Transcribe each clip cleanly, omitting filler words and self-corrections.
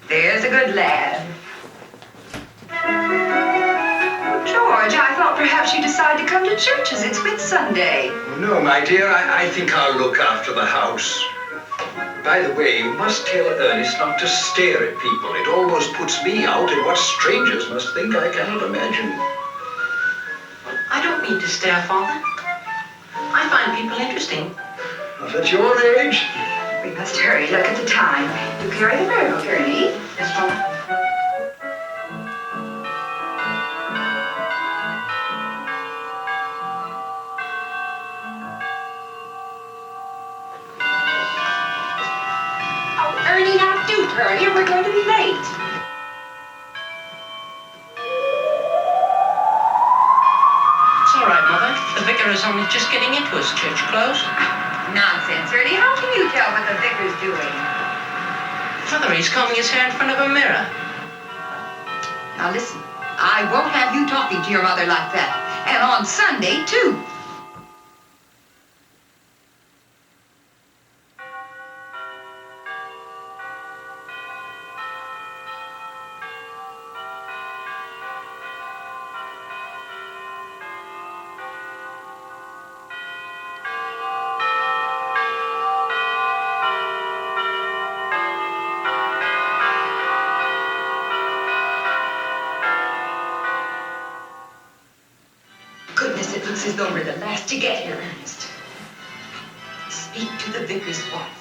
There's a good lad. George, I thought perhaps you'd decide to come to church as it's Whitsunday. No, my dear, I think I'll look after the house. By the way, you must tell Ernest not to stare at people. It almost puts me out, and what strangers must think I cannot imagine. I don't mean to stare, Father. I find people interesting. Not at your age. We must hurry. Look at the time. You carry the Bible, Gurney. Yes, Father. Oh, Ernie, now do hurry, or we're going to be late. It's all right, Mother. The vicar is only just getting into his church clothes. Nonsense, Ernie. How can you tell what the vicar's doing? Father, he's combing his hair in front of a mirror. Now listen, I won't have you talking to your mother like that. And on Sunday, too. Goodness, it looks as though we're the last to get here, Ernest. Speak to the vicar's wife.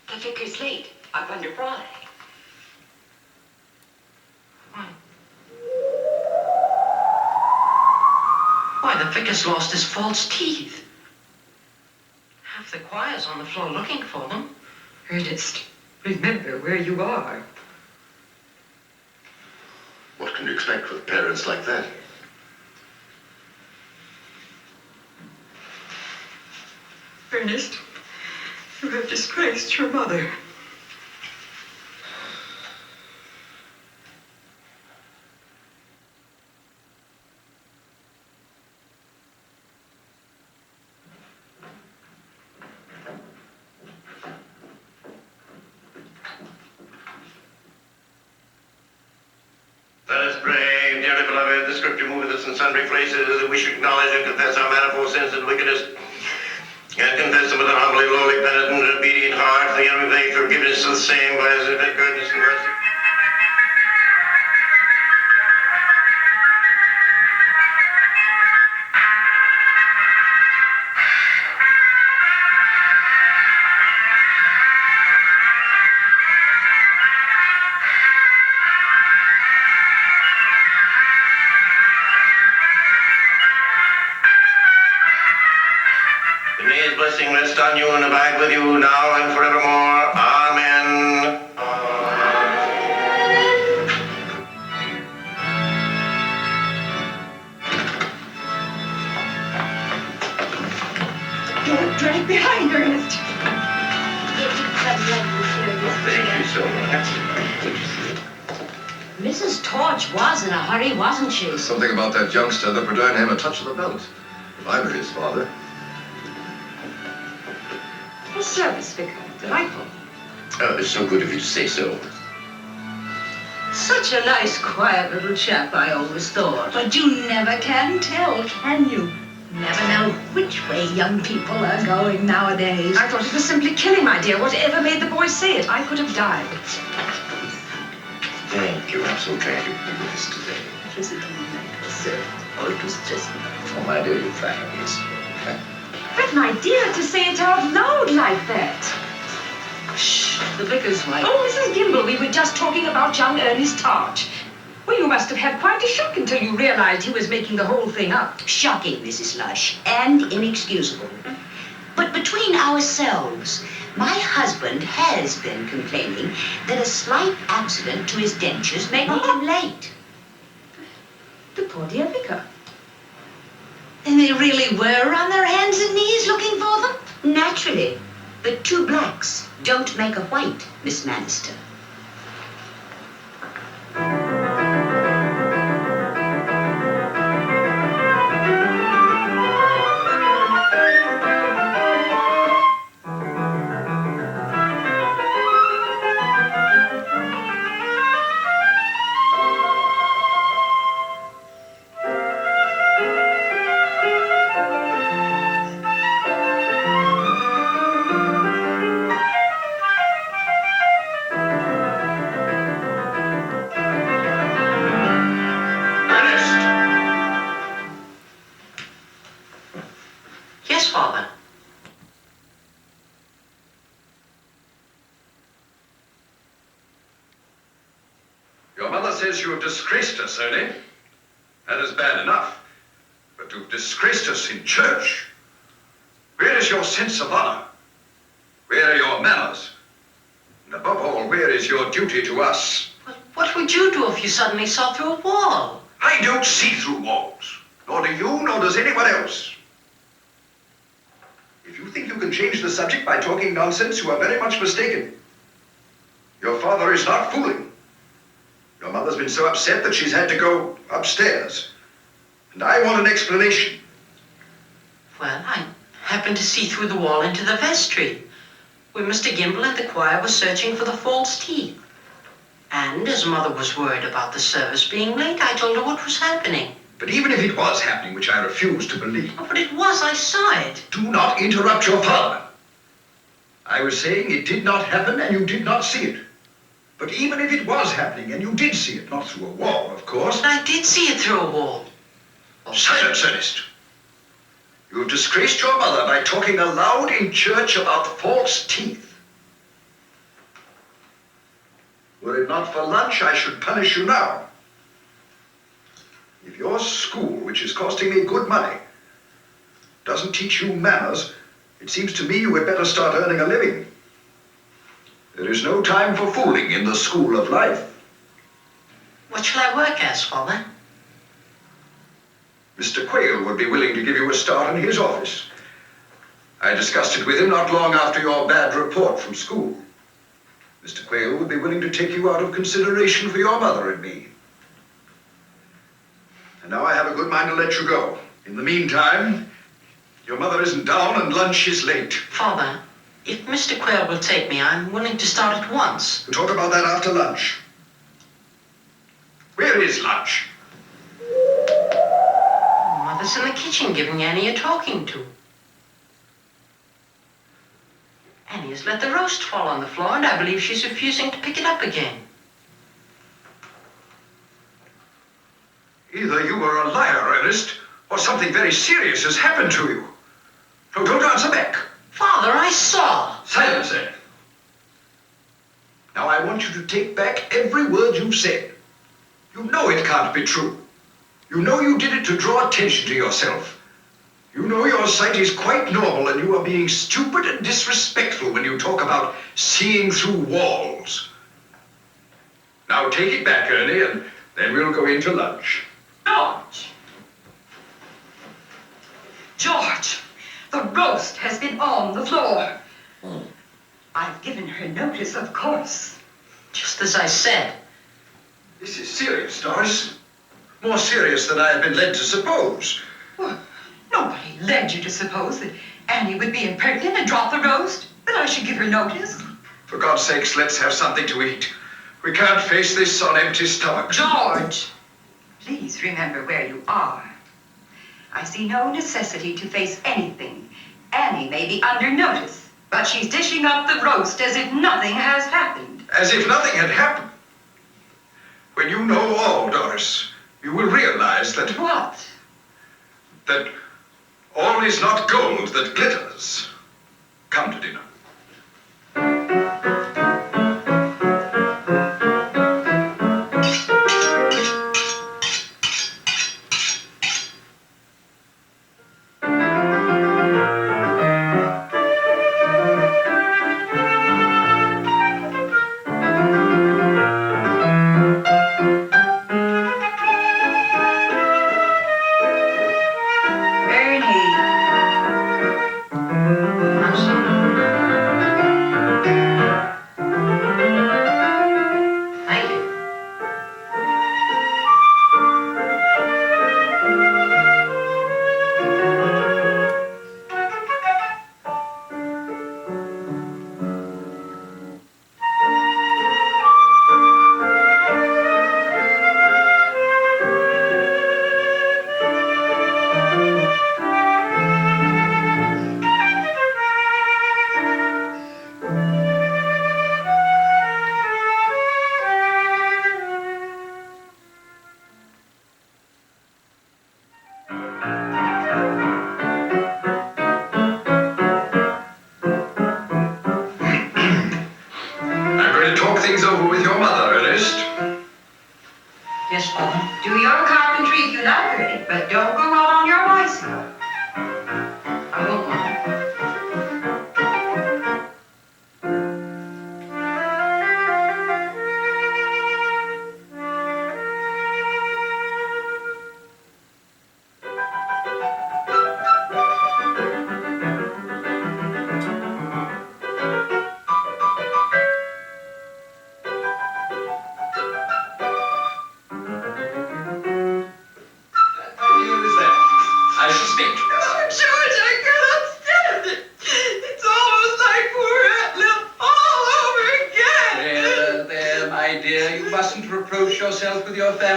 The vicar's late. I wonder why. Why, the vicar's lost his false teeth. Half the choir's on the floor looking for them. Ernest, remember where you are. What can you expect with parents like that? Ernest, you have disgraced your mother. Let us pray, dearly beloved, the scripture moveth us in sundry places that we should acknowledge and confess our manifold sins and wickedness, and confess them with an humbly, lowly, penitent, and obedient heart, the enemy may forgiveness of the same by his infinite goodness and mercy. May his blessing rest on you and abide with you now and forevermore. Amen. Don't drag behind, Ernest. Thank you so much. Mrs. Torch was in a hurry, wasn't she? Something about that youngster that would earn him a touch of the belt. If I were his father. A service, Vicar. Delightful. Oh, it's so good of you to say so. Such a nice, quiet little chap, I always thought. But you never can tell, can you? Never know which way young people are going nowadays. I thought it was simply killing, my dear. Whatever made the boy say it, I could have died. Thank you. I'm so glad you were with us today. Was it all sir? Oh, it was just... Oh, my dear, you're trying this. But, my dear, to say it out loud like that. Shh, the vicar's wife. Oh, Mrs. Gimble, we were just talking about young Ernest Torch. Well, you must have had quite a shock until you realized he was making the whole thing up. Shocking, Mrs. Lush, and inexcusable. But between ourselves, my husband has been complaining that a slight accident to his dentures may make him late. The poor dear vicar. Then they really were on their hands and knees looking for them? Naturally. But two blacks don't make a white, Miss Manister. Yes, Father. Your mother says you have disgraced us, Ernie. That is bad enough. But to have disgraced us in church. Where is your sense of honor? Where are your manners? And above all, where is your duty to us? But what would you do if you suddenly saw through a wall? I don't see through walls. Nor do you, nor does anyone else. If you think you can change the subject by talking nonsense, you are very much mistaken. Your father is not fooling. Your mother's been so upset that she's had to go upstairs. And I want an explanation. Well, I happened to see through the wall into the vestry, where Mr. Gimble and the choir were searching for the false teeth. And as Mother was worried about the service being late, I told her what was happening. But even if it was happening, which I refuse to believe. Oh, but it was. I saw it. Do not interrupt your father. I was saying it did not happen and you did not see it. But even if it was happening and you did see it, not through a wall, of course. But I did see it through a wall. Oh, silence, Ernest. You have disgraced your mother by talking aloud in church about false teeth. Were it not for lunch, I should punish you now. If your school, which is costing me good money, doesn't teach you manners, it seems to me you had better start earning a living. There is no time for fooling in the school of life. What shall I work as, Father? Mr. Quayle would be willing to give you a start in his office. I discussed it with him not long after your bad report from school. Mr. Quayle would be willing to take you out of consideration for your mother and me. And now I have a good mind to let you go. In the meantime, your mother isn't down and lunch is late. Father, if Mr. Quayle will take me, I'm willing to start at once. We'll talk about that after lunch. Where is lunch? Mother's in the kitchen giving Annie a talking to. Annie has let the roast fall on the floor, and I believe she's refusing to pick it up again. Either you are a liar, Ernest, or something very serious has happened to you. No, don't answer back. Father, I saw. Silence, then. Now I want you to take back every word you said. You know it can't be true. You know you did it to draw attention to yourself. You know your sight is quite normal and you are being stupid and disrespectful when you talk about seeing through walls. Now take it back, Ernie, and then we'll go into lunch. George! George! The roast has been on the floor. I've given her notice, of course. Just as I said. This is serious, Doris. More serious than I have been led to suppose. Well, nobody led you to suppose that Annie would be impertinent and drop the roast, that I should give her notice. For God's sakes, let's have something to eat. We can't face this on empty stomachs. George! Please remember where you are. I see no necessity to face anything. Annie may be under notice, but she's dishing up the roast as if nothing has happened. As if nothing had happened. When you know all, Doris, you will realize that... What? That all is not gold that glitters. Come to dinner.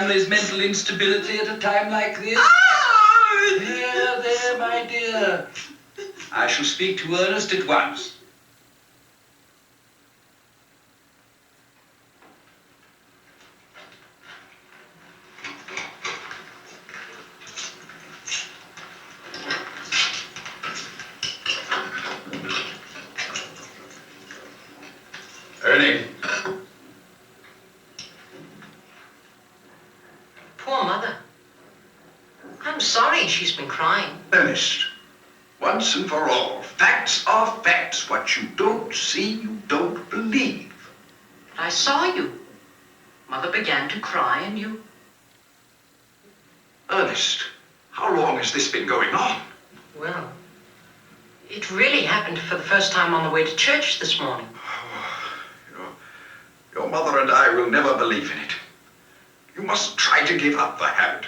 family's mental instability at a time like this? There, my dear. I shall speak to Ernest at once. Ernie. Poor mother. I'm sorry she's been crying. Ernest, once and for all, facts are facts. What you don't see, you don't believe. But I saw you. Mother began to cry and you... Ernest, how long has this been going on? Well, it really happened for the first time on the way to church this morning. Your mother and I will never believe in it. You must try to give up the habit.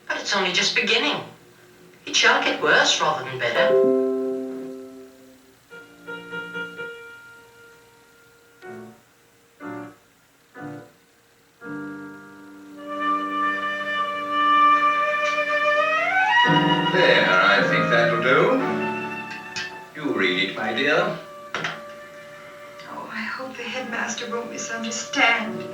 But it's only just beginning. It shall get worse rather than better. There, I think that'll do. You read it, my dear. Oh, I hope the headmaster won't misunderstand.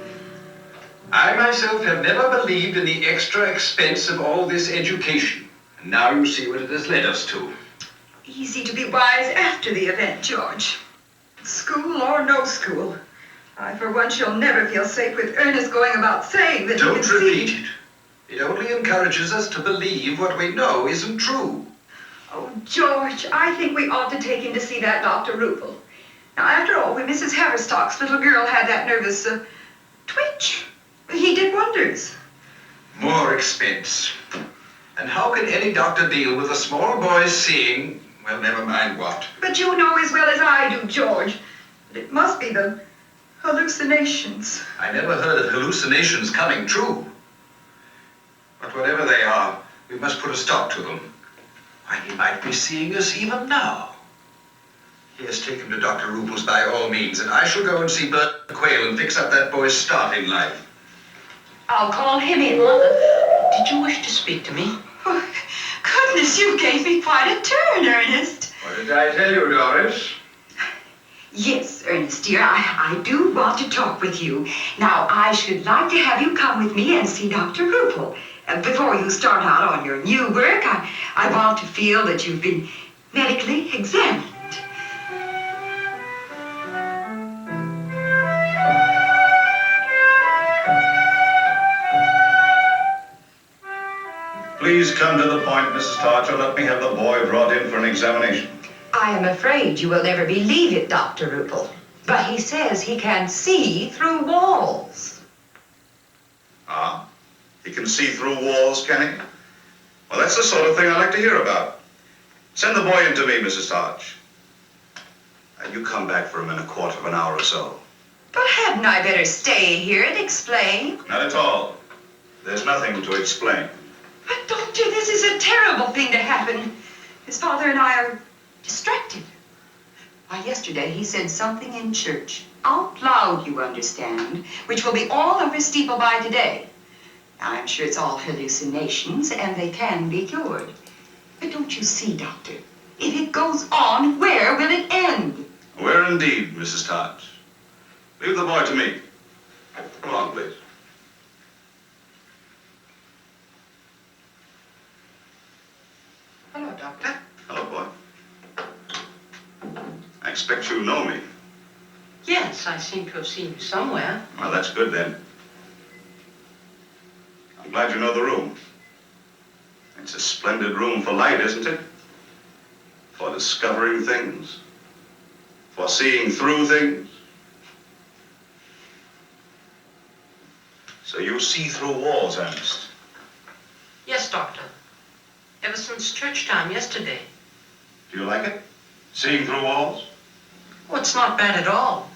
I myself have never believed in the extra expense of all this education. And now you see what it has led us to. Easy to be wise after the event, George. School or no school, I, for one, shall never feel safe with Ernest going about saying that he Don't can see... repeat it. It only encourages us to believe what we know isn't true. Oh, George, I think we ought to take him to see that Dr. Rupel. Now, after all, when Mrs. Haverstock's little girl had that nervous twitch, he did wonders. More expense. And how can any doctor deal with a small boy seeing, well, never mind what? But you know as well as I do, George, that it must be the hallucinations. I never heard of hallucinations coming true. But whatever they are, we must put a stop to them. Why, he might be seeing us even now. Yes, take him to Dr. Rupel's by all means, and I shall go and see Bert Quayle and fix up that boy's start in life. I'll call him in. Mother, did you wish to speak to me? Oh, goodness, you gave me quite a turn, Ernest. What did I tell you, Doris? Yes, Ernest, dear, I do want to talk with you. Now, I should like to have you come with me and see Dr. Rupel. Before you start out on your new work, I want to feel that you've been medically examined. Please come to the point, Mrs. Tarcher. Let me have the boy brought in for an examination. I am afraid you will never believe it, Dr. Rupel, but he says he can see through walls. Ah, he can see through walls, can he? Well, that's the sort of thing I like to hear about. Send the boy in to me, Mrs. Tarch. You come back for him in a quarter of an hour or so. But hadn't I better stay here and explain? Not at all. There's nothing to explain. But, Doctor, this is a terrible thing to happen. His father and I are distracted. Why, yesterday he said something in church, out loud, you understand, which will be all over Steeple by today. Now, I'm sure it's all hallucinations, and they can be cured. But don't you see, Doctor, if it goes on, where will it end? Where indeed, Mrs. Tarch? Leave the boy to me. Come along, please. Hello, Doctor. Hello, boy. I expect you know me. Yes, I seem to have seen you somewhere. Well, that's good then. I'm glad you know the room. It's a splendid room for light, isn't it? For discovering things. For seeing through things. So you see through walls, Ernest? Yes, Doctor. Ever since church time yesterday. Do you like it? Seeing through walls? Oh, it's not bad at all.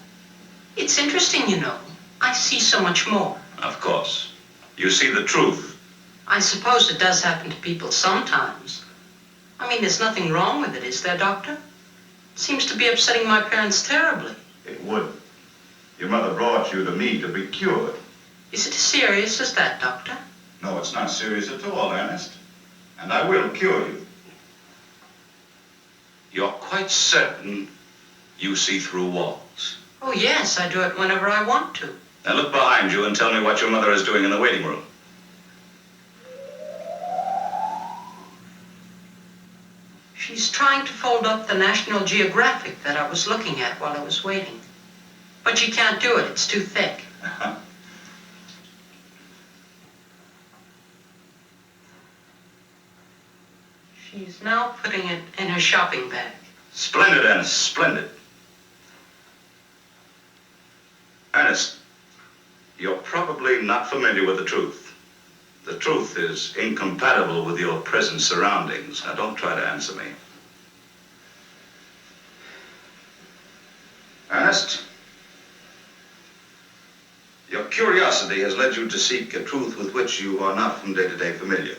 It's interesting, you know. I see so much more. Of course. You see the truth. I suppose it does happen to people sometimes. I mean, there's nothing wrong with it, is there, Doctor? It seems to be upsetting my parents terribly. It would. Your mother brought you to me to be cured. Is it as serious as that, Doctor? No, it's not serious at all, Ernest. And I will cure you. You're quite certain you see through walls? Oh, yes, I do it whenever I want to. Now look behind you and tell me what your mother is doing in the waiting room. She's trying to fold up the National Geographic that I was looking at while I was waiting. But she can't do it, it's too thick. She's now putting it in her shopping bag. Splendid, Ernest, splendid. Ernest, you're probably not familiar with the truth. The truth is incompatible with your present surroundings. Now, don't try to answer me. Ernest, your curiosity has led you to seek a truth with which you are not from day to day familiar.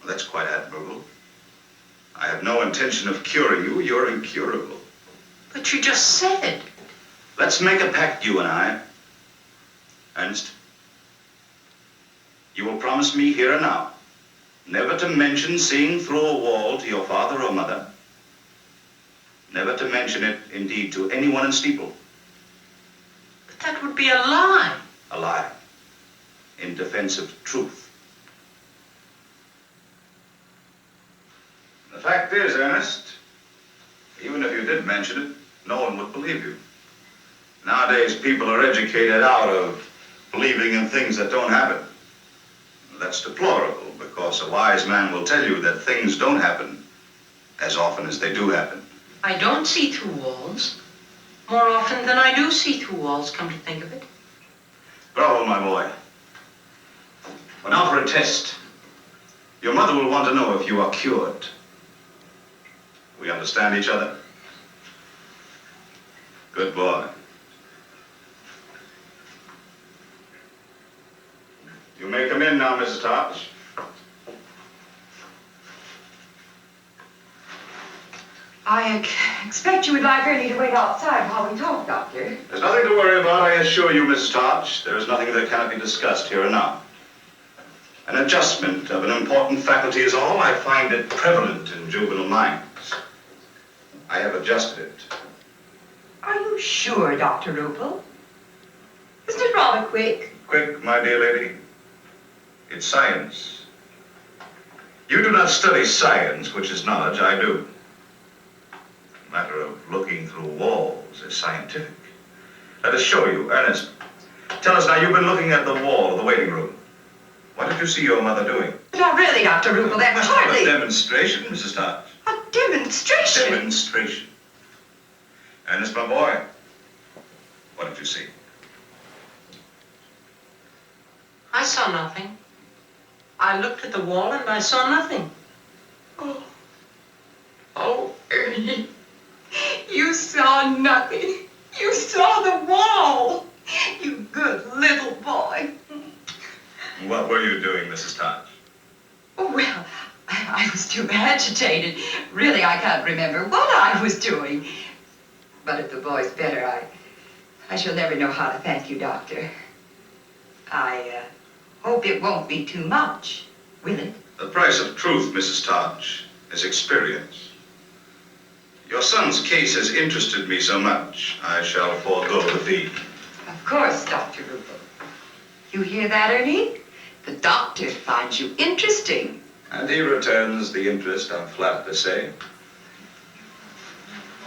Well, that's quite admirable. I have no intention of curing you. You're incurable. But you just said. Let's make a pact, you and I. Ernest, you will promise me here and now never to mention seeing through a wall to your father or mother. Never to mention it, indeed, to anyone in Steeple. But that would be a lie. A lie. In defense of truth. The fact is, Ernest, even if you did mention it, no one would believe you. Nowadays, people are educated out of believing in things that don't happen. That's deplorable, because a wise man will tell you that things don't happen as often as they do happen. I don't see through walls. More often than I do see through walls, come to think of it. Bravo, my boy. Well, now for a test. Your mother will want to know if you are cured. We understand each other? Good boy. You may come in now, Mrs. Tosh. I expect you would like Ernie to wait outside while we talk, Doctor. There's nothing to worry about, I assure you, Mrs. Tosh. There is nothing that cannot be discussed here and now. An adjustment of an important faculty is all. I find it prevalent in juvenile minds. I have adjusted it. Are you sure, Dr. Rupel? Isn't it rather quick? Quick, my dear lady. It's science. You do not study science, which is knowledge. I do. The matter of looking through walls is scientific. Let us show you. Ernest, tell us now, you've been looking at the wall of the waiting room. What did you see your mother doing? Not really, Dr. Rupel. That was hardly... A demonstration, Mrs. Tosh. A demonstration? Demonstration. Ernest, my boy, what did you see? I saw nothing. I looked at the wall and I saw nothing. Oh, Ernie. You saw nothing. You saw the wall. You good little boy. What were you doing, Mrs. Tosh? Oh, well, I was too agitated. Really, I can't remember what I was doing. But if the boy's better, I shall never know how to thank you, Doctor. I hope it won't be too much, will it? The price of truth, Mrs. Tosh, is experience. Your son's case has interested me so much, I shall forego the fee. Of course, Dr. Rupel. You hear that, Ernie? The doctor finds you interesting. And he returns the interest, I'm flattered to say.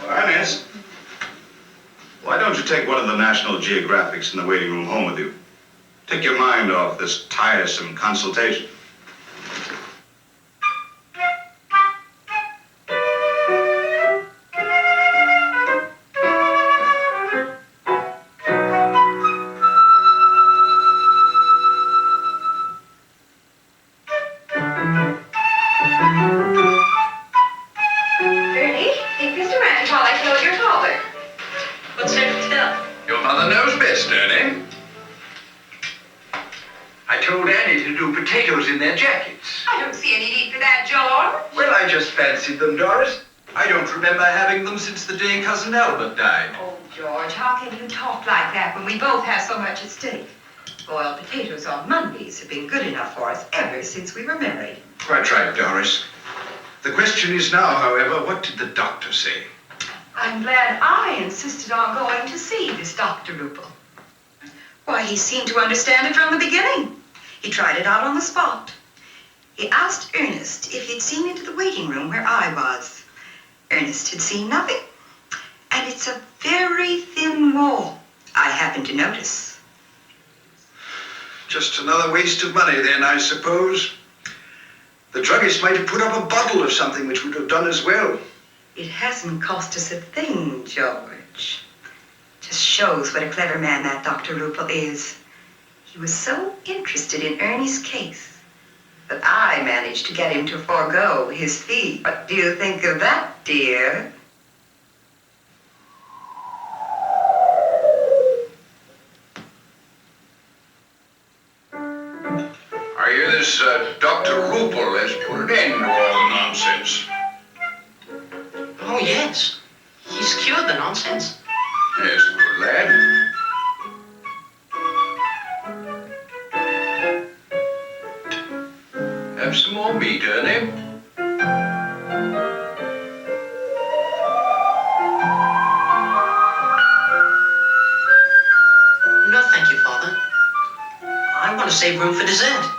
Well, Ernest, why don't you take one of the National Geographics in the waiting room home with you? Take your mind off this tiresome consultation. Ernie, think Mr. Ranch while I killed your father. What's there to tell? Your mother knows best, Ernie. I told Annie to do potatoes in their jackets. I don't see any need for that, George. Well, I just fancied them, Doris. I don't remember having them since the day Cousin Albert died. Oh, George, how can you talk like that when we both have so much at stake? boiled potatoes on Mondays have been good enough for us ever since we were married. Quite right, Doris. The question is now, however, what did the doctor say? I'm glad I insisted on going to see this Dr. Ruppel. Why, he seemed to understand it from the beginning. He tried it out on the spot. He asked Ernest if he'd seen into the waiting room where I was. Ernest had seen nothing. And it's a very thin wall, I happened to notice. Just another waste of money then, I suppose. The druggist might have put up a bottle or something which would have done as well. It hasn't cost us a thing, George. Just shows what a clever man that Dr. Ruppel is. He was so interested in Ernie's case that I managed to get him to forego his fee. What do you think of that, dear? I hear this Dr. Ruppel has put an end to all the nonsense. Oh, yes. He's cured the nonsense. Yes, good lad. Have some more meat, Ernie? No, thank you, Father. I want to save room for dessert.